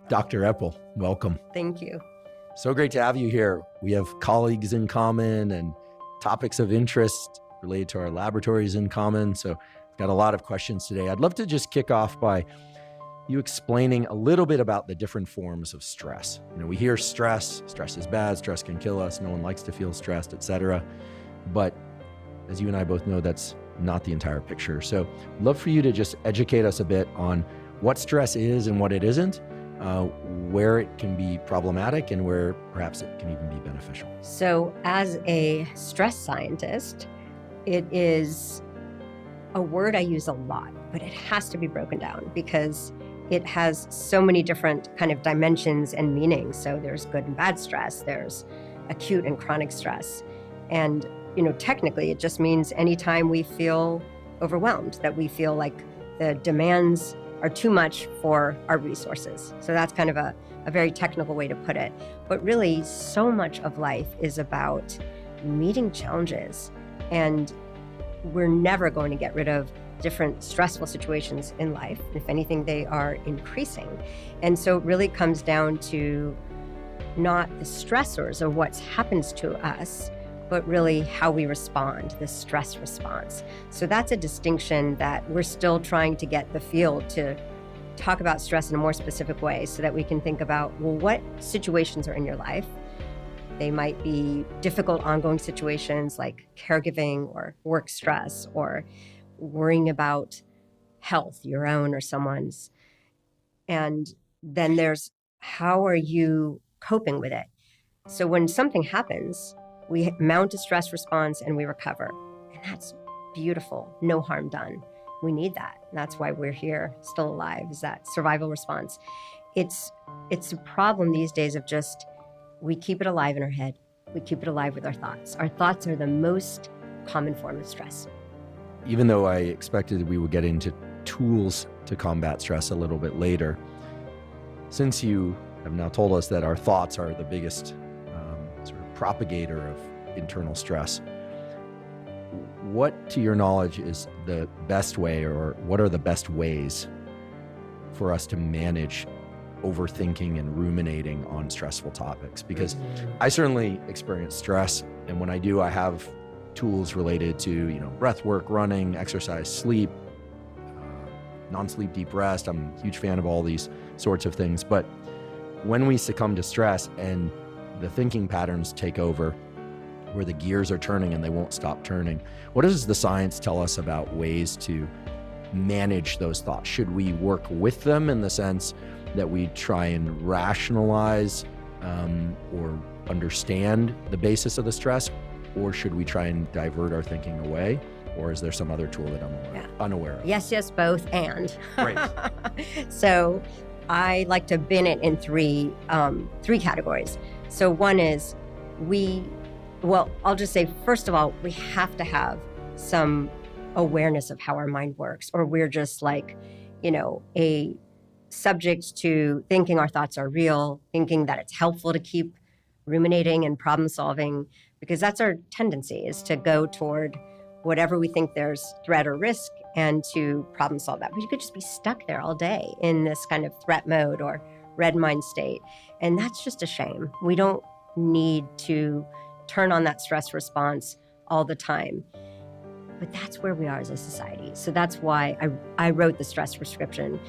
Dr. Eppel, welcome. Thank you. So great to have you here. We have colleagues in common and topics of interest related to our laboratories in common. So I've got a lot of questions today. I'd love to just kick off by you explaining a little bit about the different forms of stress. We hear stress is bad, stress can kill us, no one likes to feel stressed, etc. But as you and I both know, that's not the entire picture. So I'd love for you to just educate us a bit on what stress is and what it isn't, where it can be problematic and where perhaps it can even be beneficial. So as a stress scientist, it is a word I use a lot, but it has to be broken down because it has so many different kind of dimensions and meanings. So there's good and bad stress, there's acute and chronic stress. And, technically it just means anytime we feel overwhelmed, that we feel like the demands are too much for our resources. So that's kind of a very technical way to put it. But really, so much of life is about meeting challenges. And we're never going to get rid of different stressful situations in life. If anything, they are increasing. And so it really comes down to not the stressors or what happens to us, but really how we respond, the stress response. So that's a distinction that we're still trying to get the field to talk about stress in a more specific way so that we can think about, well, what situations are in your life? They might be difficult ongoing situations like caregiving or work stress or worrying about health, your own or someone's. And then there's how are you coping with it? So when something happens, we mount a stress response and we recover. And that's beautiful, no harm done. We need that. That's why we're here, still alive, is that survival response. It's a problem these days of just, we keep it alive in our head. We keep it alive with our thoughts. Our thoughts are the most common form of stress. Even though I expected we would get into tools to combat stress a little bit later, since you have now told us that our thoughts are the biggest sort of propagator of internal stress, what, to your knowledge, is the best way, or what are the best ways for us to manage overthinking and ruminating on stressful topics? Because I certainly experience stress, and when I do, I have tools related to, breath work, running, exercise, sleep, non-sleep deep rest. I'm a huge fan of all these sorts of things. But when we succumb to stress and the thinking patterns take over, where the gears are turning and they won't stop turning, what does the science tell us about ways to manage those thoughts? Should we work with them in the sense that we try and rationalize or understand the basis of the stress? Or should we try and divert our thinking away? Or is there some other tool that I'm unaware of? Yes, both and. Great. So I like to bin it in three categories. So one is I'll just say, first of all, we have to have some awareness of how our mind works, or we're just like, a subject to thinking our thoughts are real, thinking that it's helpful to keep ruminating and problem solving, because that's our tendency, is to go toward whatever we think there's threat or risk and to problem solve that. But you could just be stuck there all day in this kind of threat mode or red mind state. And that's just a shame. We don't need to turn on that stress response all the time. But that's where we are as a society. So that's why I wrote the stress prescription.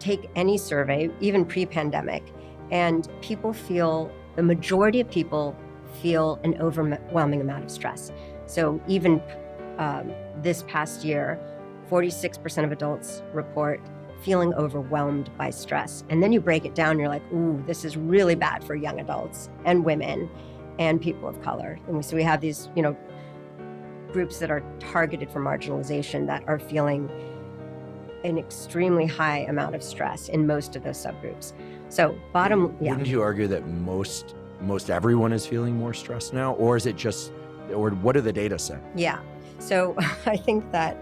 Take any survey, even pre-pandemic, and the majority of people feel an overwhelming amount of stress. So even this past year, 46% of adults report feeling overwhelmed by stress. And then you break it down, you're like, ooh, this is really bad for young adults and women and people of color. And so we have these, groups that are targeted for marginalization that are feeling an extremely high amount of stress in most of those subgroups. So Wouldn't you argue that most everyone is feeling more stressed now? Or is it just, or what do the data say? Yeah. So I think that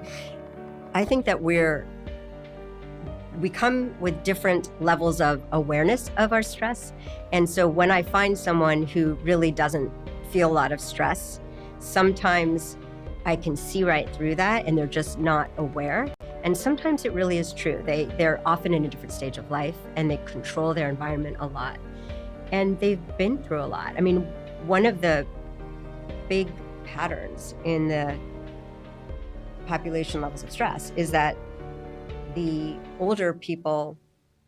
we come with different levels of awareness of our stress. And so when I find someone who really doesn't feel a lot of stress, sometimes I can see right through that and they're just not aware. And sometimes it really is true. They're often in a different stage of life and they control their environment a lot. And they've been through a lot. I mean, one of the big patterns in the population levels of stress is that the older people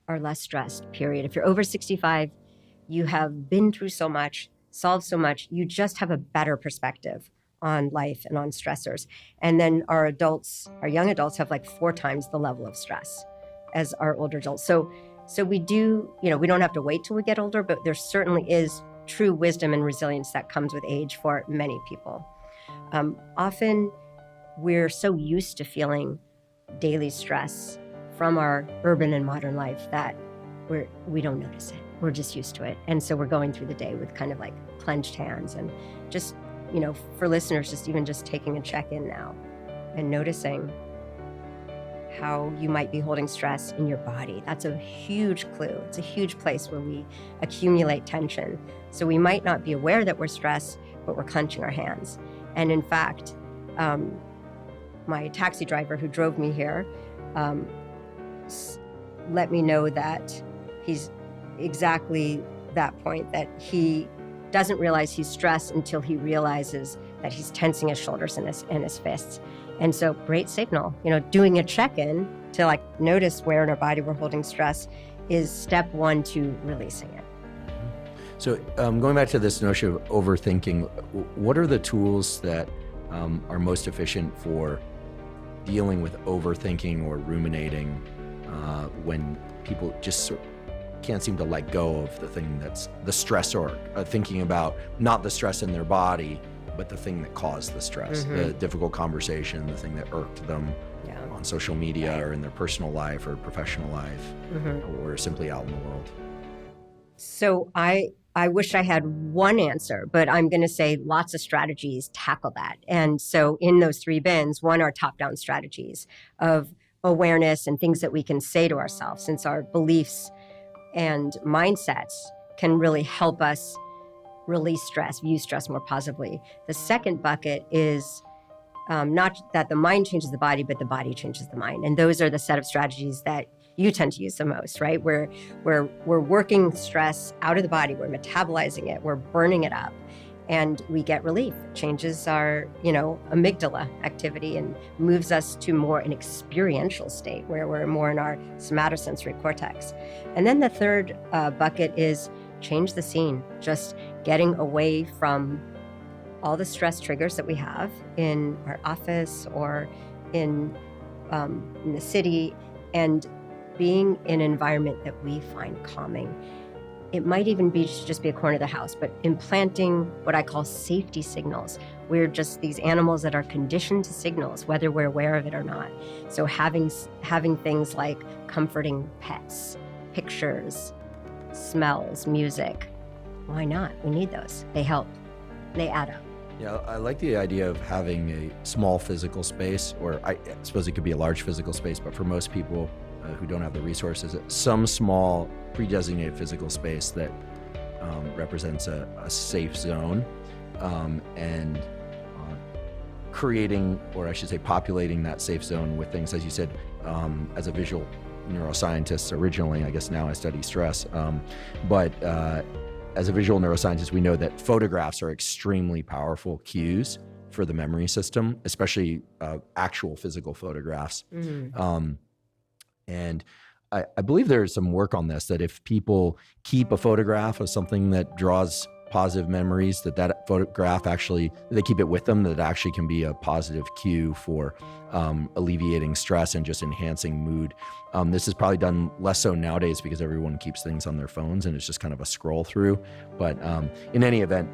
are less stressed, period. If you're over 65, you have been through so much, solved so much, you just have a better perspective on life and on stressors. And then our young adults have like 4 times the level of stress as our older adults. So we do, we don't have to wait till we get older, but there certainly is true wisdom and resilience that comes with age for many people. Often we're so used to feeling daily stress from our urban and modern life that we don't notice it. We're just used to it. And so we're going through the day with kind of like clenched hands and just, for listeners, just taking a check-in now and noticing how you might be holding stress in your body. That's a huge clue. It's a huge place where we accumulate tension. So we might not be aware that we're stressed, but we're clenching our hands. And in fact, my taxi driver who drove me here let me know that he's exactly that point, that he doesn't realize he's stressed until he realizes that he's tensing his shoulders and his fists. And so great signal, doing a check-in to like notice where in our body we're holding stress is step 1 to releasing it. So going back to this notion of overthinking, what are the tools that are most efficient for dealing with overthinking or ruminating when people just can't seem to let go of the thing that's the stressor, thinking about not the stress in their body, but the thing that caused the stress, the difficult conversation, the thing that irked them on social media or in their personal life or professional life or simply out in the world? So I wish I had one answer, but I'm going to say lots of strategies tackle that. And so in those 3 bins, one are top-down strategies of awareness and things that we can say to ourselves, since our beliefs and mindsets can really help us release stress, view stress more positively. The second bucket is not that the mind changes the body, but the body changes the mind. And those are the set of strategies that you tend to use the most, right? We're working stress out of the body, we're metabolizing it, we're burning it up, and we get relief. It changes our, amygdala activity and moves us to more an experiential state where we're more in our somatosensory cortex. And then the third bucket is change the scene, just getting away from all the stress triggers that we have in our office or in the city, and being in an environment that we find calming. It might even be just be a corner of the house, but implanting what I call safety signals. We're just these animals that are conditioned to signals, whether we're aware of it or not. So having things like comforting pets, pictures, smells, music, why not? We need those. They help. They add up. Yeah, I like the idea of having a small physical space, or I suppose it could be a large physical space, but for most people who don't have the resources, some small pre-designated physical space that represents a safe zone, and creating, or I should say populating that safe zone with things, as you said, as a visual neuroscientist originally, I guess now I study stress, but as a visual neuroscientist, we know that photographs are extremely powerful cues for the memory system, especially actual physical photographs. And I believe there is some work on this, that if people keep a photograph of something that draws positive memories, that photograph actually, they keep it with them, that actually can be a positive cue for alleviating stress and just enhancing mood. This is probably done less so nowadays because everyone keeps things on their phones and it's just kind of a scroll through. But in any event,